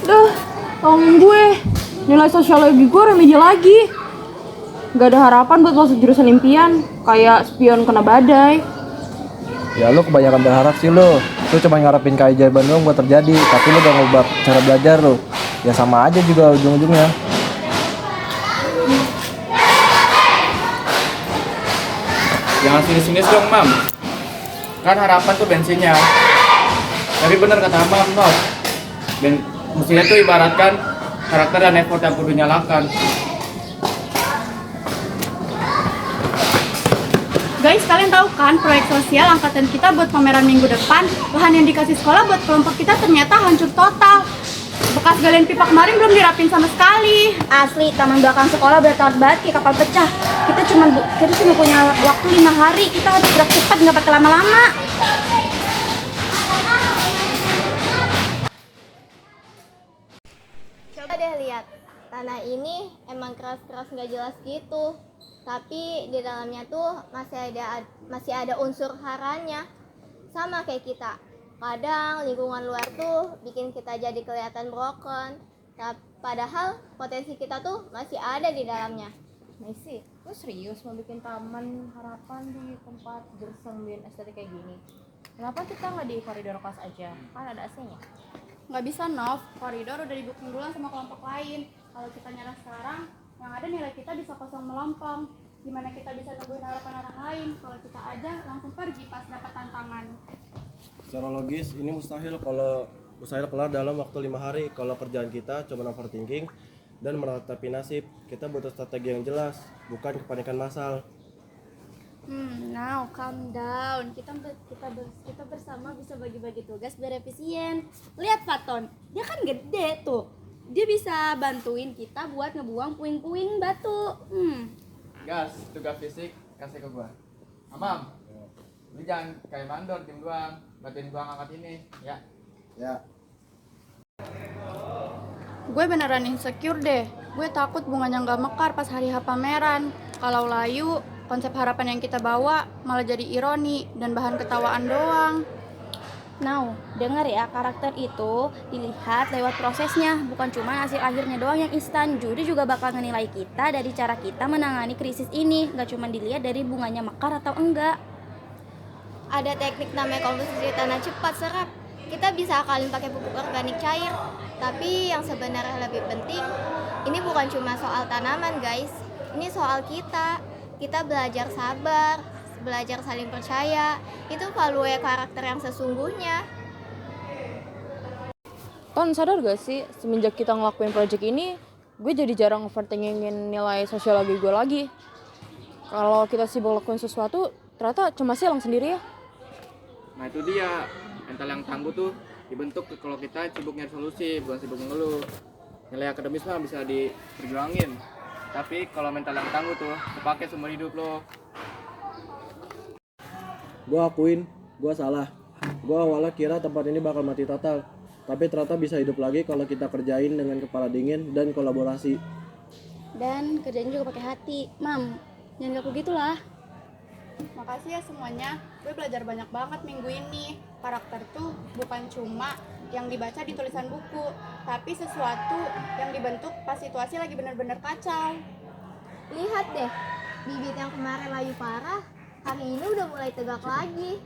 Duh, tolongin gue. Nilai sosiologi gue remedi lagi. Gak ada harapan buat masuk jurusan impian. Kayak spion kena badai. Ya lu kebanyakan berharap sih lu. Lu cuma ngarepin keajaiban doang buat terjadi, tapi lu gak ngubah cara belajar lu. Ya sama aja juga ujung-ujungnya. Jangan sinis-sinis dong, Mam. Kan harapan tuh bensinnya. Tapi bener kata Mam, no. Mesinnya tuh ibaratkan karakter dan effort yang kudu nyalakan. Guys, kalian tahu kan proyek sosial angkatan kita buat pameran minggu depan, lahan yang dikasih sekolah buat kelompok kita ternyata hancur total. Bekas galian pipa kemarin belum dirapin sama sekali. Asli, taman belakang sekolah berat banget kayak kapal pecah. Kita cuma punya waktu 5 hari. Kita harus gerak cepat, nggak pakai lama-lama. Coba deh lihat, tanah ini emang keras-keras nggak jelas gitu. Tapi di dalamnya tuh masih ada unsur haranya. Sama kayak kita. Kadang lingkungan luar tuh bikin kita jadi kelihatan broken. Padahal potensi kita tuh masih ada di dalamnya. Messi, lu serius mau bikin taman harapan di tempat bersembunyi estetik kayak gini? Kenapa kita nggak di koridor kelas aja? Kan ada AC-nya. Nggak bisa, Nov. Koridor udah di-booking duluan sama kelompok lain. Kalau kita nyerah sekarang, yang ada nilai kita bisa kosong melompong. Gimana kita bisa nungguin harapan orang lain kalau kita aja langsung pergi pas dapat tantangan? Secara logis ini mustahil kelar dalam waktu 5 hari kalau kerjaan kita cuma overthinking dan meratapi nasib. Kita butuh strategi yang jelas, bukan kepanikan massal. Now calm down. Kita bersama bisa bagi-bagi tugas biar efisien. Lihat Faton, dia kan gede tuh. Dia bisa bantuin kita buat ngebuang puing-puing batu. Gas, tugas fisik kasih ke gua. Amam, lu jangan kayak mandor tim doang. Bantuin gua ngangkat ini, ya. Ya. Gue beneran insecure deh. Gue takut bunganya nggak mekar pas hari H pameran. Kalau layu, konsep harapan yang kita bawa malah jadi ironi dan bahan ketawaan doang. Now, dengar ya, karakter itu dilihat lewat prosesnya, bukan cuma hasil akhirnya doang yang instan. Juri juga bakal menilai kita dari cara kita menangani krisis ini, nggak cuma dilihat dari bunganya mekar atau enggak. Ada teknik namanya komposisi tanah cepat serap. Kita bisa akalin pakai pupuk organik cair. Tapi yang sebenarnya lebih penting, ini bukan cuma soal tanaman guys. Ini soal kita. Kita belajar sabar, belajar saling percaya. Itu value karakter yang sesungguhnya. Ton, sadar gak sih semenjak kita ngelakuin project ini, gue jadi jarang overthinkingin nilai sosiologi gue lagi. Kalau kita sibuk lakuin sesuatu, ternyata cuma silang sendiri ya. Nah itu dia, mental yang tangguh tuh dibentuk kalau kita sibuk nyari solusi, bukan sibuk ngeluh. Nilai akademis mah bisa diperjuangin, tapi kalau mental yang tangguh tuh kepake seumur hidup lo. Gue akuin, gue salah. Gue awalnya kira tempat ini bakal mati total, tapi ternyata bisa hidup lagi kalau kita kerjain dengan kepala dingin dan kolaborasi. Dan kerjanya juga pakai hati. Mam, jangan kaku gitulah. Makasih ya semuanya. Gue belajar banyak banget minggu ini. Karakter tuh bukan cuma yang dibaca di tulisan buku, tapi sesuatu yang dibentuk pas situasi lagi benar-benar kacau. Lihat deh, bibit yang kemarin layu parah, hari ini udah mulai tegak lagi.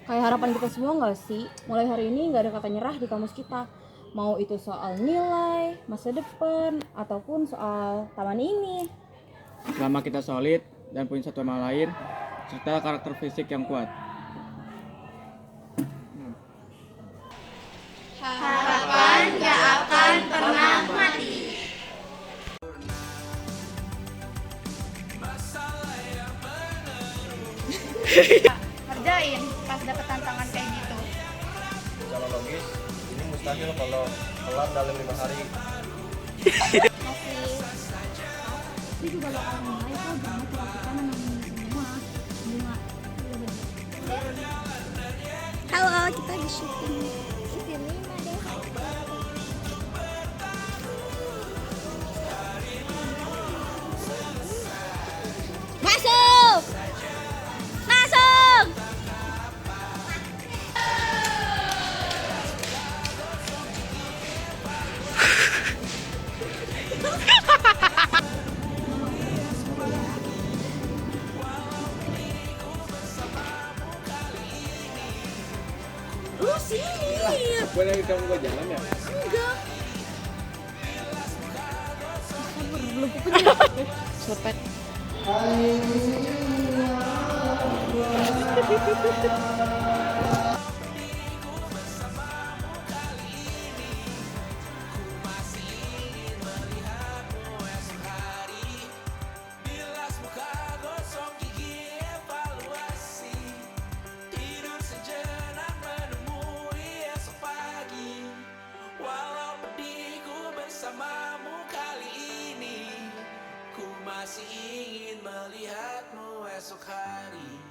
Kayak harapan kita semua gak sih? Mulai hari ini gak ada kata nyerah di kamus kita. Mau itu soal nilai, masa depan, ataupun soal taman ini. Selama kita solid dan punya satu sama lain, serta karakter fisik yang kuat. Harapan gak akan pernah mati. Kerjain pas dapet tantangan kayak gitu. Secara logis, ini mustahil kalau kelar dalam 5 hari. Dia juga bakal mulai kok, jangan cuma kita menangin semua. Halo, kita di syuting. Masuk! Masuk! Boleh kamu gua jalan ya? Selepet. Bilas muka gosok gigi evaluasi, tidur sejenak menemui esok pagi. Walau pedih ku bersamamu kali ini, ku masih ingin melihatmu esok hari.